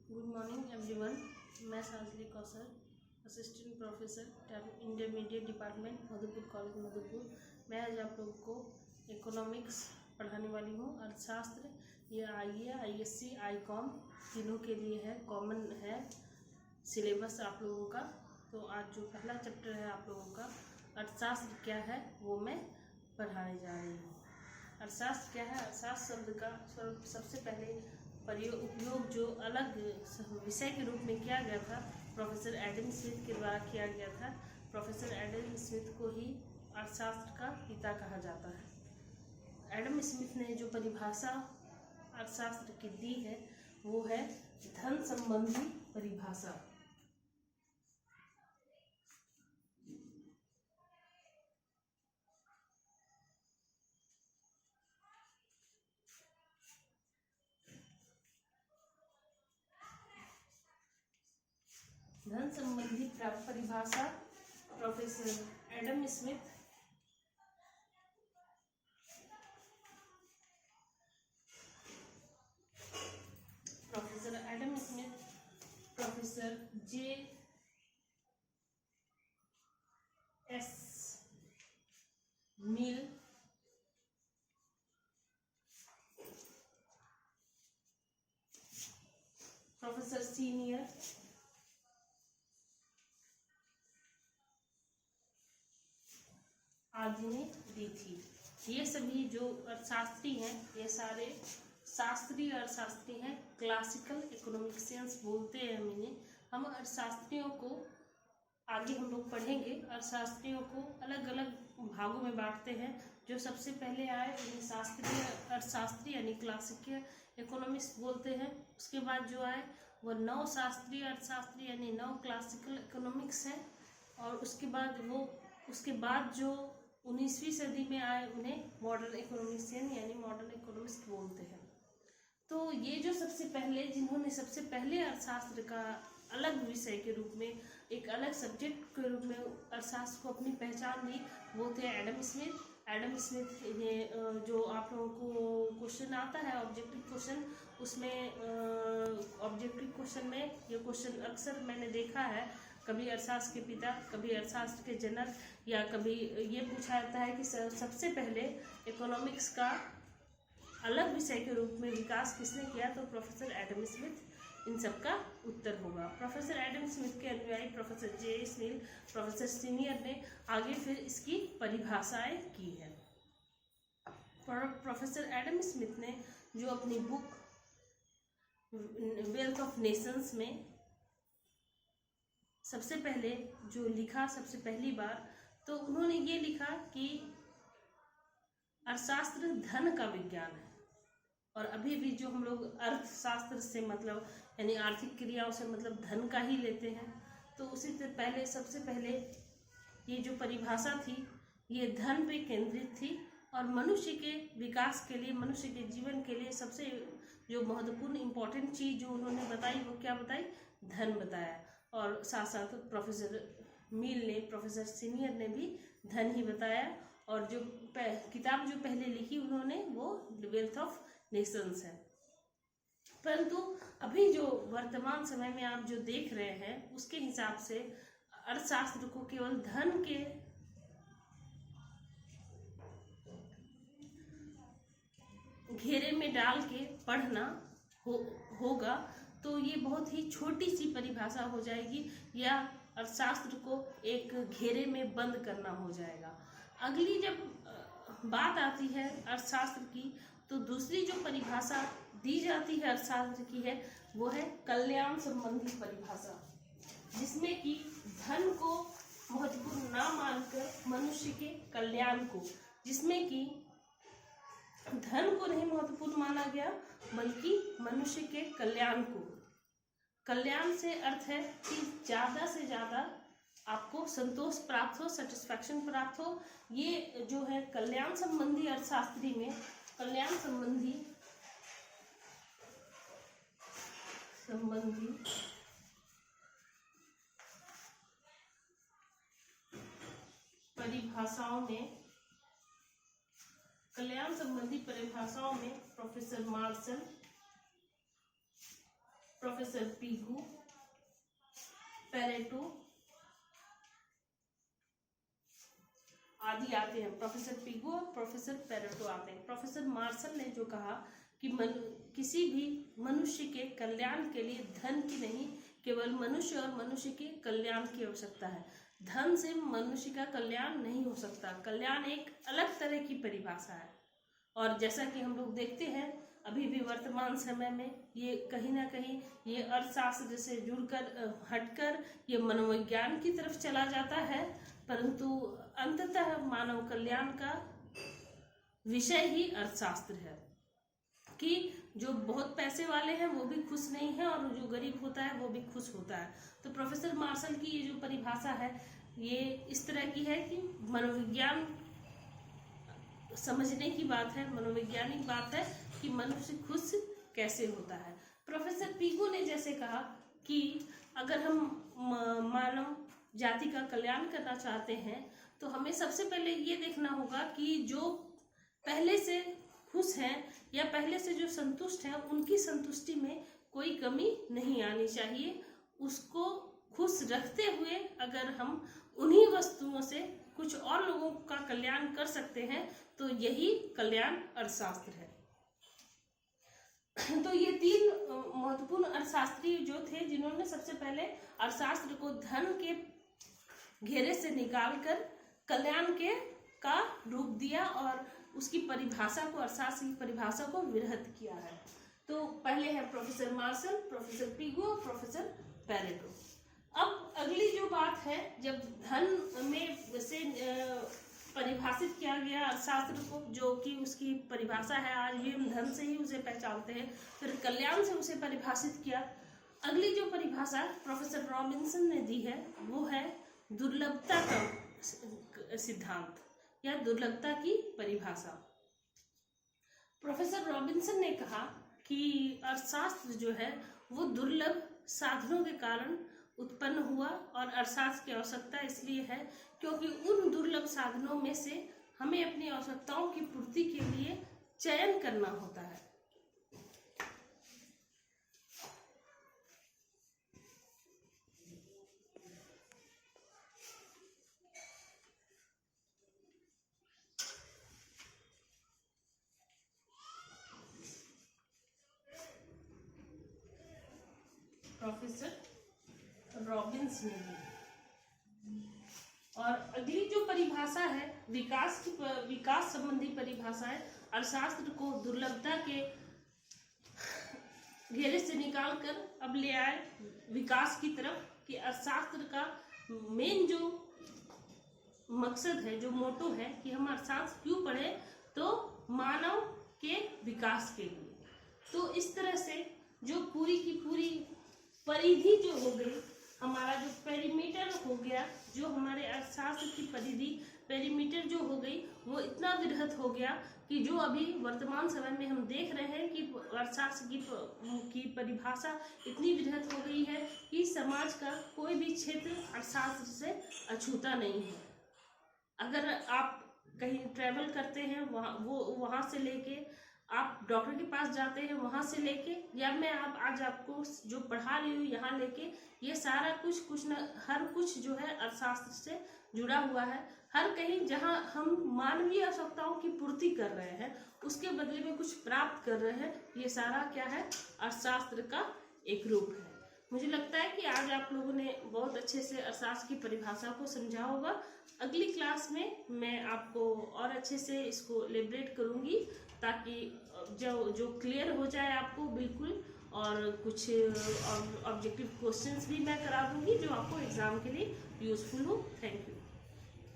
Good morning everyone. मैं Sanjali Kaushal, assistant professor intermediate department Madhupur college Madhupur. मैं आज आप लोगों को इकोनॉमिक्स पढ़ाने वाली हूँ। अर्थशास्त्र ये आईए, आईएससी, आईकॉम तीनों के लिए है, कॉमन है सिलेबस आप लोगों का। तो आज जो पहला चैप्टर है आप लोगों का अर्थशास्त्र क्या है वो मैं पढ़ाने जा रही हूँ। अर्थशास्त्र क्या है? अर्थशास्त्र शब्द का सबसे पहले उपयोग जो अलग विषय के रूप में किया गया था प्रोफेसर एडम स्मिथ के द्वारा किया गया था। प्रोफेसर एडम स्मिथ को ही अर्थशास्त्र का पिता कहा जाता है। एडम स्मिथ ने जो परिभाषा अर्थशास्त्र की दी है वो है धन संबंधी परिभाषा। धन संबंधी परिभाषा professor Adam Smith professor J S Mill, professor senior आदि ने दी थी। ये सभी जो अर्थशास्त्री हैं ये सारे शास्त्रीय अर्थशास्त्री हैं, क्लासिकल इकोनॉमिक्सियंस बोलते हैं इन्हें। हम अर्थशास्त्रियों को आगे हम लोग पढ़ेंगे। अर्थशास्त्रियों को अलग अलग भागों में बांटते हैं। जो सबसे पहले आए उन्हें शास्त्रीय अर्थशास्त्री यानी क्लासिकल इकोनॉमिक्स बोलते हैं। उसके बाद जो आए वो नव शास्त्रीय अर्थशास्त्री यानी नव क्लासिकल इकोनॉमिक्स है। और उसके बाद जो 19वीं सदी में आए उन्हें मॉडर्न इकोनॉमिक्सियन यानी मॉडर्न इकोनॉमिस्ट बोलते हैं। तो ये जो जिन्होंने सबसे पहले अर्थशास्त्र का अलग विषय के रूप में, एक अलग सब्जेक्ट के रूप में अर्थशास्त्र को अपनी पहचान दी वो थे एडम स्मिथ। एडम स्मिथ ने जो आप लोगों को क्वेश्चन आता है ऑब्जेक्टिव क्वेश्चन, उसमें ऑब्जेक्टिव क्वेश्चन में ये क्वेश्चन अक्सर मैंने देखा है, कभी अर्थशास्त्र के पिता, कभी अर्थशास्त्र के जनक, या कभी ये पूछा जाता है कि सबसे पहले इकोनॉमिक्स का अलग विषय के रूप में विकास किसने किया, तो प्रोफेसर एडम स्मिथ इन सब का उत्तर होगा। प्रोफेसर एडम स्मिथ के अनुयायी professor J S Mill, professor senior ने आगे फिर इसकी परिभाषाएं की है। प्रोफेसर एडम स्मिथ ने जो अपनी बुक वेल्थ ऑफ नेशंस में सबसे पहले जो लिखा सबसे पहली बार, तो उन्होंने ये लिखा कि अर्थशास्त्र धन का विज्ञान है। और अभी भी जो हम लोग अर्थशास्त्र से मतलब यानी आर्थिक क्रियाओं से मतलब धन का ही लेते हैं, तो उसी से पहले सबसे पहले ये जो परिभाषा थी ये धन पे केंद्रित थी। और मनुष्य के विकास के लिए, मनुष्य के जीवन के लिए सबसे जो महत्वपूर्ण इम्पोर्टेंट चीज़ जो उन्होंने बताई वो क्या बताई? धन बताया। और साथ साथ प्रोफेसर मिल ने, प्रोफेसर सीनियर ने भी धन ही बताया। और जो किताब जो पहले लिखी उन्होंने वो वेल्थ ऑफ नेशंस है। परंतु अभी जो वर्तमान समय में आप जो देख रहे हैं उसके हिसाब से अर्थशास्त्र को केवल धन के घेरे में डाल के पढ़ना होगा तो ये बहुत ही छोटी सी परिभाषा हो जाएगी, या अर्थशास्त्र को एक घेरे में बंद करना हो जाएगा। अगली जब बात आती है अर्थशास्त्र की, तो दूसरी जो परिभाषा दी जाती है अर्थशास्त्र की है वो है कल्याण संबंधी परिभाषा, जिसमें कि धन को महत्वपूर्ण ना मानकर मनुष्य के कल्याण को, जिसमें कि धन को नहीं महत्वपूर्ण माना गया बल्कि मनुष्य के कल्याण को। कल्याण से अर्थ है कि ज़्यादा से ज़्यादा आपको संतोष प्राप्त हो, सेटिस्फैक्शन प्राप्त हो। ये जो है कल्याण संबंधी अर्थशास्त्री में कल्याण संबंधी परिभाषाओं में कल्याण संबंधी परिभाषाओं में professor Marshall professor Pigou, Pareto आदि आते हैं। प्रोफेसर पीगू और प्रोफेसर पेरेटो आते हैं। प्रोफेसर मार्शल ने जो कहा कि किसी भी मनुष्य के कल्याण के लिए धन की नहीं, केवल मनुष्य और मनुष्य के कल्याण की आवश्यकता है। धन से मनुष्य का कल्याण नहीं हो सकता। कल्याण एक अलग तरह की परिभाषा है। और जैसा कि हम लोग देखते हैं अभी भी वर्तमान समय में ये कहीं ना कहीं ये अर्थशास्त्र से जुड़कर हटकर ये मनोविज्ञान की तरफ चला जाता है, परंतु अंततः मानव कल्याण का विषय ही अर्थशास्त्र है कि जो बहुत पैसे वाले हैं वो भी खुश नहीं है और जो गरीब होता है वो भी खुश होता है। तो प्रोफेसर मार्शल की ये जो परिभाषा है ये इस तरह की है कि मनोविज्ञान समझने की बात है, मनोवैज्ञानिक बात है कि मनुष्य खुश कैसे होता है। प्रोफेसर पीगू ने जैसे कहा कि अगर हम मानव जाति का कल्याण करना चाहते हैं तो हमें सबसे पहले ये देखना होगा कि जो पहले से खुश हैं या पहले से जो संतुष्ट हैं उनकी संतुष्टि में कोई कमी नहीं आनी चाहिए। उसको खुश रखते हुए अगर हम उन्हीं वस्तुओं से कुछ और लोगों का कल्याण कर सकते हैं तो यही कल्याण अर्थशास्त्र है। तो ये तीन महत्वपूर्ण अर्थशास्त्री जो थे जिन्होंने सबसे पहले अर्थशास्त्र को धन के घेरे से निकालकर कल्याण के का रूप दिया और उसकी परिभाषा को, अर्थशास्त्र की परिभाषा को विरहित किया है। तो पहले है प्रोफेसर मार्शल, प्रोफेसर पीगू और प्रोफेसर पेरेटो। अब अगली जो बात है, जब धन में से परिभाषित किया गया अर्थशास्त्र को, जो कि उसकी परिभाषा है आज भी हम धन से ही उसे पहचानते हैं, फिर कल्याण से उसे परिभाषित किया। अगली जो परिभाषा प्रोफेसर रॉबिन्सन ने दी है वो है दुर्लभता का सिद्धांत या दुर्लभता की परिभाषा। प्रोफेसर रॉबिन्सन ने कहा कि अर्थशास्त्र जो है वो दुर्लभ साधनों के कारण उत्पन्न हुआ और अर्थशास्त्र की आवश्यकता इसलिए है क्योंकि उन दुर्लभ साधनों में से हमें अपनी आवश्यकताओं की पूर्ति के लिए चयन करना होता है। प्रोफेसर रॉबिन्स ने दी। और अगली जो परिभाषा है विकास संबंधी परिभाषा है। अर्थशास्त्र को दुर्लभता के घेरे से निकालकर अब ले आए विकास की तरफ कि अर्थशास्त्र का मेन जो मकसद है, जो मोटो है कि हम अर्थशास्त्र क्यों पढ़े, तो मानव के विकास के लिए। तो इस तरह से जो पूरी की पूरी परिधि जो हो गई, हमारा जो पेरीमीटर हो गया, जो हमारे अर्थशास्त्र की परिधि पेरीमीटर जो हो गई वो इतना विरहत हो गया कि जो अभी वर्तमान समय में हम देख रहे हैं कि अर्थशास्त्र की परिभाषा इतनी विरहत हो गई है कि समाज का कोई भी क्षेत्र अर्थशास्त्र से अछूता नहीं है। अगर आप कहीं ट्रैवल करते हैं वहाँ से लेके आप डॉक्टर के पास जाते हैं वहाँ से लेके, या मैं आज आपको जो पढ़ा रही हूँ यहाँ लेके, ये सारा हर कुछ जो है अर्थशास्त्र से जुड़ा हुआ है। हर कहीं जहाँ हम मानवीय आवश्यकताओं की पूर्ति कर रहे हैं उसके बदले में कुछ प्राप्त कर रहे हैं, ये सारा क्या है, अर्थशास्त्र का एक रूप है। मुझे लगता है कि आज आप लोगों ने बहुत अच्छे से अर्थशास्त्र की परिभाषा को समझा होगा। अगली क्लास में मैं आपको और अच्छे से इसको एलेबरेट करूँगी ताकि जो क्लियर हो जाए आपको बिल्कुल, और कुछ ऑब्जेक्टिव क्वेश्चंस भी मैं करा दूँगी जो आपको एग्ज़ाम के लिए यूज़फुल हो। Thank you.